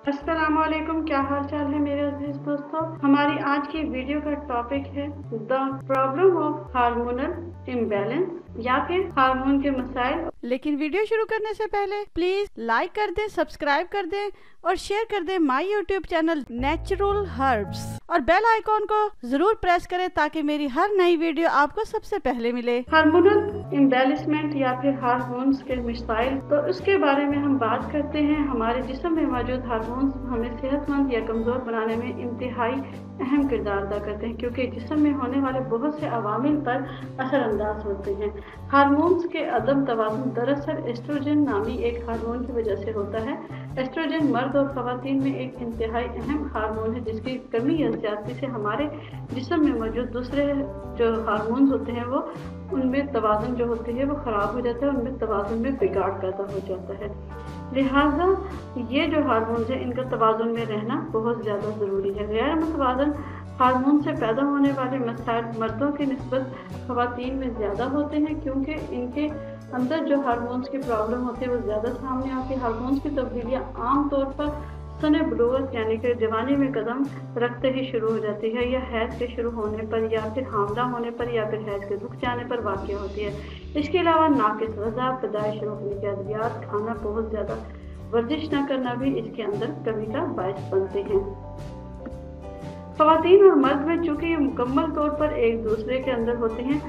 अस्सलाम वालेकुम, क्या हाल चाल है मेरे अजीज दोस्तों। हमारी आज की वीडियो का टॉपिक है the problem of hormonal imbalance या फिर हार्मोन के मसाइल। लेकिन वीडियो शुरू करने से पहले प्लीज लाइक कर दें, सब्सक्राइब कर दें और शेयर कर दें my YouTube channel natural herbs और बेल आइकॉन को जरूर प्रेस करें ताकि मेरी हर नई वीडियो आपको सबसे पहले मिले। हार्मोनल इम्बैलेंसमेंट या फिर हार्मोन्स के मसाइल, तो उसके बारे में हम बात करते हैं। हमारे जिस्म में मौजूद हार्मोन्स हमें सेहतमंद या कमजोर बनाने में इंतहाई अहम किरदार अदा करते हैं, क्योंकि जिस्म में होने वाले बहुत से अवामिल पर असरअंदाज होते हैं। हार्मोन्स के अदम तवाज़ुन दरअसल एस्ट्रोजन नामी एक हार्मोन की वजह से होता है। एस्ट्रोजन मर्द और ख़वातीन में एक इंतहाई अहम हार्मोन है, जिसकी कमी या ज़्यादती से हमारे जिस्म में मौजूद दूसरे जो हार्मोन्स होते हैं वो उनमें तवाज़ुन जो होती है वो ख़राब हो जाता है, उनमें तवाज़ुन में बिगाड़ पैदा हो जाता है। लिहाजा ये जो हार्मोन्स हैं इनका तवाज़ुन में रहना बहुत ज़्यादा ज़रूरी है। गैर मुतवाज़न हार्मोन से पैदा होने वाले मसाइल मर्दों की निस्बत ख़वातीन में ज़्यादा होते हैं, क्योंकि इनके अंदर जो हार्मोन्स की प्रॉब्लम होती है वो ज़्यादा सामने आती है। हार्मोन्स की तब्दीलियाँ आम तौर पर सने बलूगत यानी कि जवानी में कदम रखते ही शुरू हो जाती है, या हैज़ के शुरू होने पर, या फिर हामला होने पर, या फिर हैज़ के रुक जाने पर वाक़या होती है। इसके अलावा नाक़िस ग़िज़ा, पैदाइश रोकने के अद्वियात, खाना बहुत ज़्यादा, वर्जिश न करना भी इसके अंदर कमी का बायस बनते हैं। ख़वातीन और मर्द में चूँकि ये मुकम्मल तौर पर एक दूसरे के अंदर होते हैं,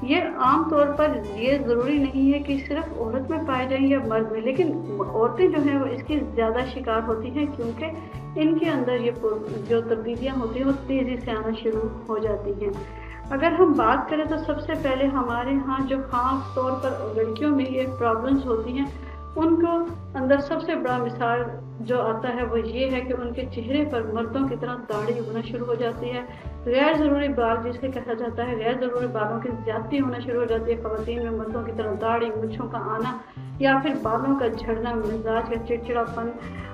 ये आम तौर पर ये ज़रूरी नहीं है कि सिर्फ औरत में पाए जाएं या मर्द में, लेकिन औरतें जो हैं वो इसकी ज़्यादा शिकार होती हैं, क्योंकि इनके अंदर ये जो तब्दीलियाँ होती हैं वो तेज़ी से आना शुरू हो जाती हैं। अगर हम बात करें तो सबसे पहले हमारे यहाँ जो ख़ास तौर पर लड़कियों में ये प्रॉब्लम्स होती हैं, उनको अंदर सबसे बड़ा मिसाल जो आता है वो ये है कि उनके चेहरे पर मर्दों की तरह दाढ़ी उगना शुरू हो जाती है। गैर ज़रूरी बाल जिसे कहा जाता है, गैर ज़रूरी बालों की ज़्यादती होना शुरू हो जाती है। ख़वातीन में मर्दों की तरह दाढ़ी, मूंछों का आना या फिर बालों का झड़ना, मिजाज का चिड़चिड़ापन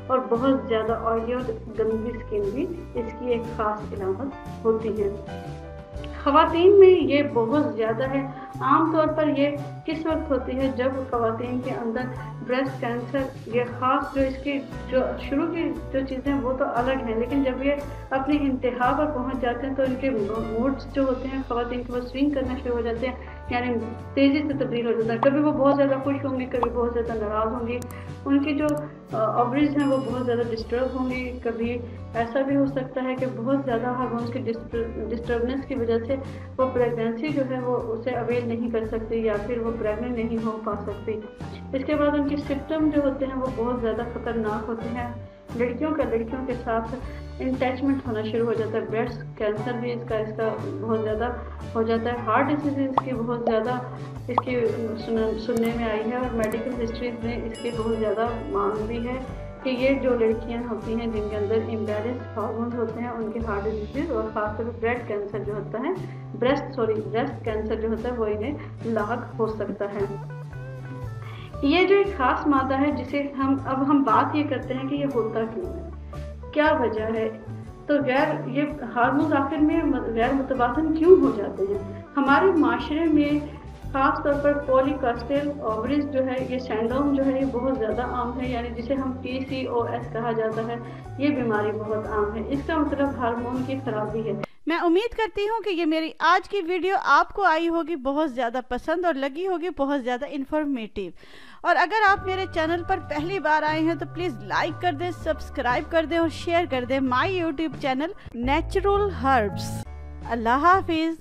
और बहुत ज़्यादा ऑयली और गंदी स्किन भी इसकी एक ख़ास इलामत होती है। ख़वातीन में ये बहुत ज़्यादा है। आम तौर पर ये किस वक्त होती है जब ख़वातीन के अंदर ब्रेस्ट कैंसर, ये ख़ास जो इसकी जो शुरू की जो चीज़ें वो तो अलग हैं, लेकिन जब ये अपनी इंतहा पर पहुंच जाते हैं तो इनके मूड्स जो होते हैं ख़वातीन के वो स्विंग करना शुरू हो जाते हैं, यानी तेज़ी से तब्दील हो जाता है। कभी वो बहुत ज़्यादा खुश होंगी, कभी बहुत ज़्यादा नाराज़ होंगी, उनकी जो ओवरीज हैं वो बहुत ज़्यादा डिस्टर्ब होंगी। कभी ऐसा भी हो सकता है कि बहुत ज़्यादा हार्मोन्स की डिस्टर्बनेस की वजह से वो प्रेगनेंसी जो है वो उसे अवेल नहीं कर सकती, या फिर वो प्रेग्नेंट नहीं हो पा सकती। इसके बाद उनके सिम्पटम जो होते हैं वो बहुत ज़्यादा ख़तरनाक होते हैं। लड़कियों के साथ अटैचमेंट होना शुरू हो जाता है। ब्रेस्ट कैंसर भी इसका बहुत ज़्यादा हो जाता है। हार्ट डिसीज़ इसकी बहुत ज़्यादा इसकी सुनने में आई है, और मेडिकल हिस्ट्री में इसकी बहुत ज़्यादा मांग भी है कि ये जो लड़कियां होती हैं जिनके अंदर इम्बैलेंस हार्मोन्स होते हैं उनके हार्ट डिसीज़ और ख़ासतौर पर ब्रेस्ट कैंसर जो होता है ब्रेस्ट कैंसर जो होता है वो इन्हें लाक हो सकता है। ये जो एक ख़ास मादा है जिसे हम बात ये करते हैं कि ये होता क्यों है, क्या वजह है, तो ये हार्मोन आखिर में गैर मुतवाज़न क्यों हो जाते हैं। हमारे माशरे में ख़ास तौर पर पॉलीकास्टल ओवरीज जो है, ये सिंड्रोम जो है ये बहुत ज़्यादा आम है, यानी जिसे हम PCOS कहा जाता है। ये बीमारी बहुत आम है। इसका मतलब हार्मोन की खराबी है। मैं उम्मीद करती हूँ कि ये मेरी आज की वीडियो आपको आई होगी बहुत ज़्यादा पसंद और लगी होगी बहुत ज़्यादा इन्फॉर्मेटिव। और अगर आप मेरे चैनल पर पहली बार आए हैं तो प्लीज़ लाइक कर दें, सब्सक्राइब कर दें और शेयर कर दें my YouTube channel natural herbs. अल्लाह हाफिज़।